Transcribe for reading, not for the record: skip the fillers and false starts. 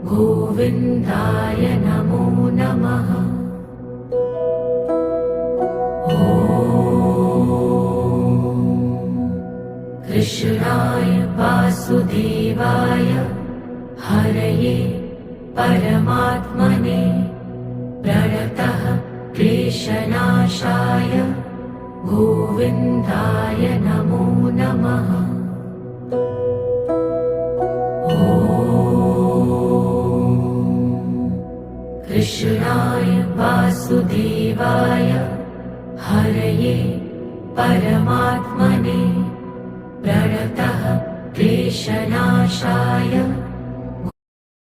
गोविन्दाय नमो नमः। कृष्णाय वासुदेवाय हरये परमात्मने प्रणतः क्लेशनाशाय गोविन्दाय नमो नमः। कृष्णाय वासुदेवाय हरये परमात्मने